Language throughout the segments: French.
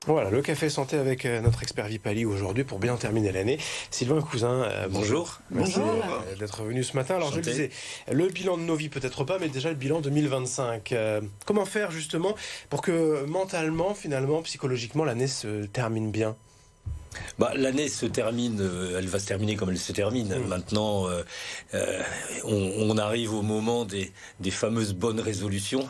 Voilà, le café santé avec notre expert Vipali aujourd'hui pour bien terminer l'année. Sylvain Cousin, Bonjour. Merci Bonjour. d'être venu ce matin. Alors je le Enchanté. disais, le bilan de nos vies peut-être pas, mais déjà le bilan 2025. Comment faire justement pour que mentalement, finalement, psychologiquement, l'année se termine bien? L'année se termine, elle va se terminer comme elle se termine. Maintenant, on arrive au moment des fameuses bonnes résolutions.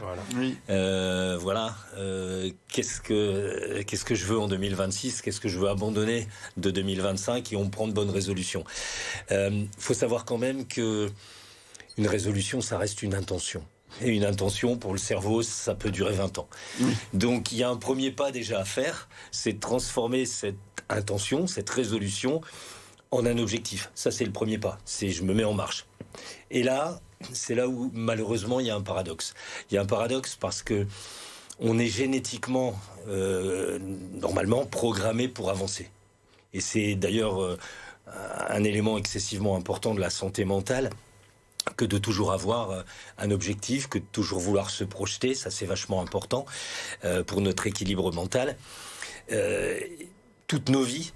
Voilà. Oui. Qu'est-ce que je veux en 2026? Qu'est-ce que je veux abandonner de 2025? Et on prend de bonnes résolutions. Faut savoir quand même que une résolution, ça reste une intention. Et une intention, pour le cerveau, ça peut durer 20 ans. Oui. Donc, il y a un premier pas déjà à faire, c'est de transformer cette intention, cette résolution, en un objectif. Ça, c'est le premier pas. C'est je me mets en marche. Et là, c'est là où, malheureusement, il y a un paradoxe. Il y a un paradoxe parce que on est génétiquement, normalement, programmé pour avancer. Et c'est d'ailleurs un élément excessivement important de la santé mentale, que de toujours avoir un objectif, que de toujours vouloir se projeter. Ça, c'est vachement important pour notre équilibre mental. Toutes nos vies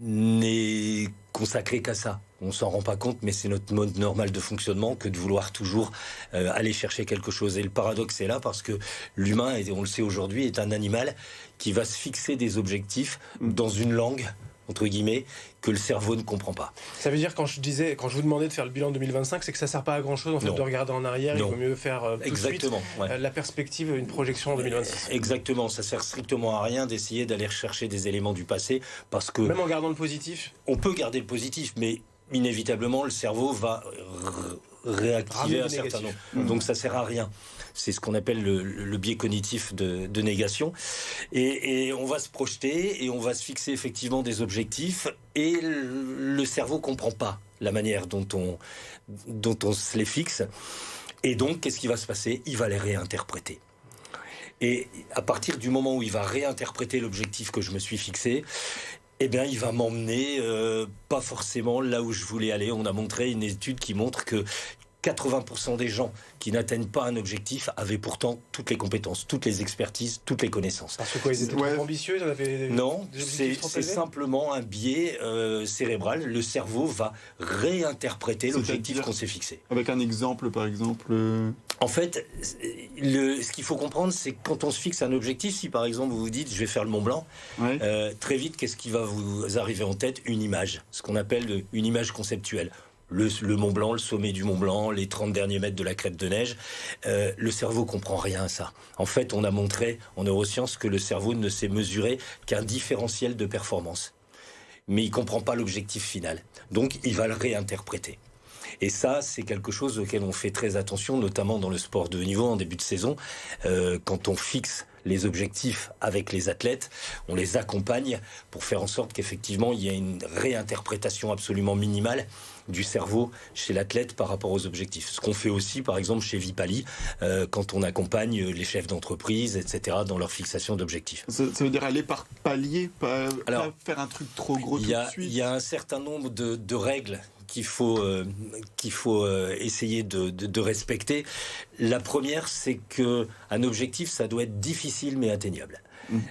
n'est consacrée qu'à ça. On s'en rend pas compte, mais c'est notre mode normal de fonctionnement que de vouloir toujours aller chercher quelque chose. Et le paradoxe est là parce que l'humain, et on le sait aujourd'hui, est un animal qui va se fixer des objectifs dans une langue, entre guillemets, que le cerveau ne comprend pas. Ça veut dire quand je vous demandais de faire le bilan 2025, c'est que ça sert pas à grand chose en fait Non. de regarder en arrière. Non. Il vaut mieux faire tout Exactement, de suite ouais. la perspective, une projection en 2026. Exactement, ça sert strictement à rien d'essayer d'aller rechercher des éléments du passé parce que Même en gardant le positif. on peut garder le positif, mais inévitablement le cerveau va réactiver Ramener un le certain négatif. nombre. Donc ça sert à rien. C'est ce qu'on appelle le biais cognitif de négation. Et on va se projeter et on va se fixer effectivement des objectifs et le cerveau comprend pas la manière dont on se les fixe. Et donc, qu'est-ce qui va se passer? Il va les réinterpréter. Et à partir du moment où il va réinterpréter l'objectif que je me suis fixé, eh bien, il va m'emmener pas forcément là où je voulais aller. On a montré une étude qui montre que 80% des gens qui n'atteignent pas un objectif avaient pourtant toutes les compétences, toutes les expertises, toutes les connaissances. Parce que quoi, ils étaient trop ambitieux, ils en avaient Non, des objectifs trop c'est élevés. simplement un biais cérébral. Le cerveau va réinterpréter l'objectif C'est-à-dire qu'on s'est fixé. Avec un exemple, par exemple. En fait, ce qu'il faut comprendre, c'est que quand on se fixe un objectif, si par exemple vous vous dites je vais faire le Mont Blanc, Ouais. très vite, qu'est-ce qui va vous arriver en tête? Une image, ce qu'on appelle une image conceptuelle. Le Mont Blanc, le sommet du Mont Blanc, les 30 derniers mètres de la crête de neige. Le cerveau comprend rien à ça. En fait, on a montré en neurosciences que le cerveau ne sait mesurer qu'un différentiel de performance. Mais il comprend pas l'objectif final. Donc, il va le réinterpréter. Et ça, c'est quelque chose auquel on fait très attention, notamment dans le sport de haut niveau en début de saison. Quand on fixe les objectifs avec les athlètes, on les accompagne pour faire en sorte qu'effectivement, il y ait une réinterprétation absolument minimale du cerveau chez l'athlète par rapport aux objectifs. Ce qu'on fait aussi, par exemple, chez Vipali, quand on accompagne les chefs d'entreprise, etc., dans leur fixation d'objectifs. Ça veut dire aller par palier, pas Alors, faire un truc trop gros tout de Il suite. y a un certain nombre de règles qu'il faut essayer de respecter. La première, c'est que un objectif, ça doit être difficile mais atteignable.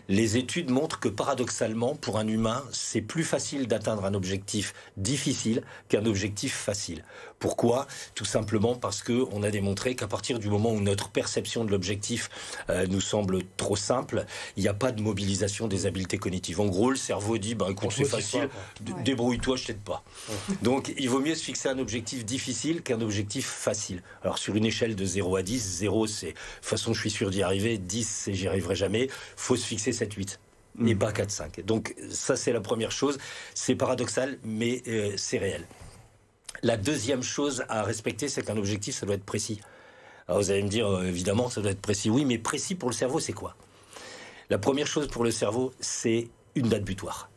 Les études montrent que paradoxalement, pour un humain, c'est plus facile d'atteindre un objectif difficile qu'un objectif facile. Pourquoi? Tout simplement parce que on a démontré qu'à partir du moment où notre perception de l'objectif nous semble trop simple, il n'y a pas de mobilisation des habiletés cognitives. En gros, le cerveau dit écoute, c'est facile, débrouille-toi, je t'aide pas. Donc, il vaut mieux se fixer un objectif difficile qu'un objectif facile. Alors, sur une échelle de 0 à 10, 0 c'est de toute façon, je suis sûr d'y arriver, 10 c'est j'y arriverai jamais, faut se fixer 7-8. Et pas 4-5. Donc ça, c'est la première chose. C'est paradoxal, mais c'est réel. La deuxième chose à respecter, c'est qu'un objectif, ça doit être précis. Alors vous allez me dire, évidemment, ça doit être précis. Oui, mais précis pour le cerveau, c'est quoi? La première chose pour le cerveau, c'est une date butoir.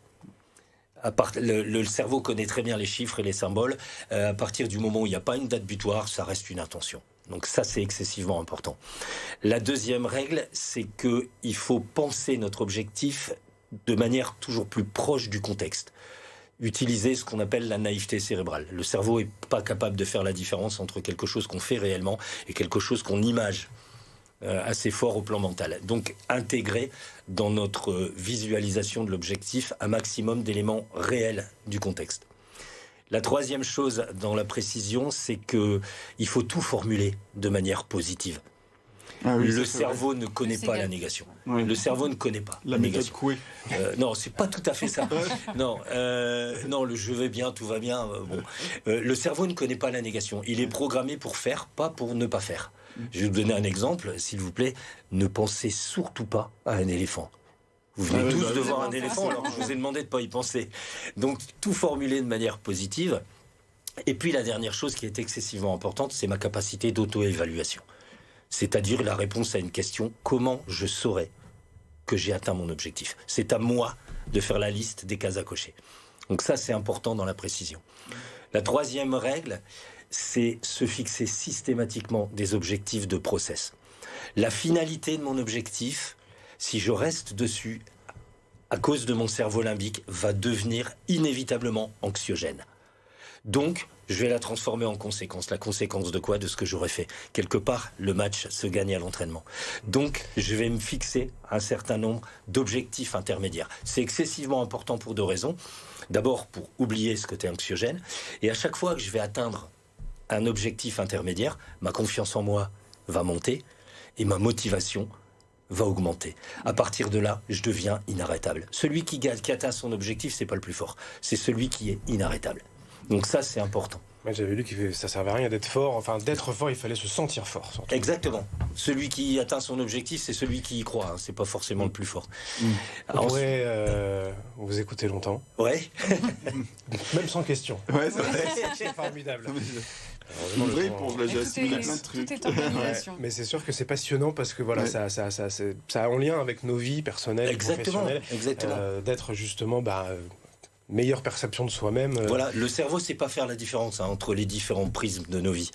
Le cerveau connaît très bien les chiffres et les symboles. À partir du moment où il n'y a pas une date butoir, ça reste une intention. Donc ça, c'est excessivement important. La deuxième règle, c'est qu'il faut penser notre objectif de manière toujours plus proche du contexte. Utiliser ce qu'on appelle la naïveté cérébrale. Le cerveau n'est pas capable de faire la différence entre quelque chose qu'on fait réellement et quelque chose qu'on image. assez fort au plan mental. Donc intégrer dans notre visualisation de l'objectif un maximum d'éléments réels du contexte. La troisième chose dans la précision, c'est que il faut tout formuler de manière positive. Ah oui, le ça, cerveau ne connaît pas la négation. Ouais. Le cerveau ne connaît pas la méthode Coué. non, c'est pas tout à fait ça. Non, je vais bien, tout va bien. Le cerveau ne connaît pas la négation. Il est programmé pour faire, pas pour ne pas faire. Je vais vous donner un exemple, s'il vous plaît. Ne pensez surtout pas à un éléphant. Vous venez tous de voir un éléphant, alors je vous ai demandé de ne pas y penser. Donc, tout formuler de manière positive. Et puis, la dernière chose qui est excessivement importante, c'est ma capacité d'auto-évaluation. C'est-à-dire la réponse à une question, comment je saurais que j'ai atteint mon objectif? C'est à moi de faire la liste des cases à cocher. Donc ça, c'est important dans la précision. La troisième règle, c'est se fixer systématiquement des objectifs de process. La finalité de mon objectif, si je reste dessus, à cause de mon cerveau limbique, va devenir inévitablement anxiogène. Donc, je vais la transformer en conséquence. La conséquence de quoi? De ce que j'aurais fait. Quelque part, le match se gagne à l'entraînement. Donc, je vais me fixer un certain nombre d'objectifs intermédiaires. C'est excessivement important pour deux raisons. D'abord, pour oublier ce côté anxiogène. Et à chaque fois que je vais atteindre un objectif intermédiaire, ma confiance en moi va monter et ma motivation va augmenter. À partir de là, je deviens inarrêtable. Celui qui atteint son objectif, c'est pas le plus fort. C'est celui qui est inarrêtable. Donc ça, c'est important. Moi, j'avais lu que ça servait à rien d'être fort. Enfin, d'être fort, il fallait se sentir fort. Surtout. Exactement. Celui qui atteint son objectif, c'est celui qui y croit. Hein. C'est pas forcément le plus fort. On pourrait vous écouter longtemps. Ouais. Même sans question. Ouais, c'est formidable. Une vraie réponse, là, j'ai assimilé plein de trucs. Tout est organisation. Mais c'est sûr que c'est passionnant parce que voilà, ça a en lien avec nos vies personnelles et professionnelles. Exactement. D'être justement meilleure perception de soi-même. Voilà, le cerveau sait pas faire la différence entre les différents prismes de nos vies.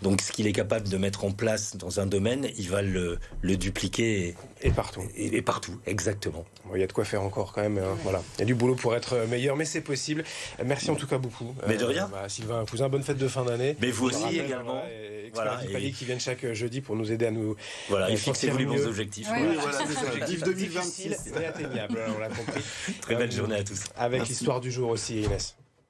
Donc ce qu'il est capable de mettre en place dans un domaine, il va le dupliquer et partout. Et partout, exactement. Bon, il y a de quoi faire encore quand même. Hein, voilà. Il y a du boulot pour être meilleur, mais c'est possible. Merci en tout cas beaucoup. Mais de rien. Sylvain Cousin, bonne fête de fin d'année. Mais vous aussi également. Voilà, qui viennent chaque jeudi pour nous aider à nous. Voilà, et fixez-vous les bons objectifs. Oui, voilà, des objectifs 2026. Mais atteignable, on l'a compris. Très belle journée à tous. Avec l'histoire du jour aussi, Inès.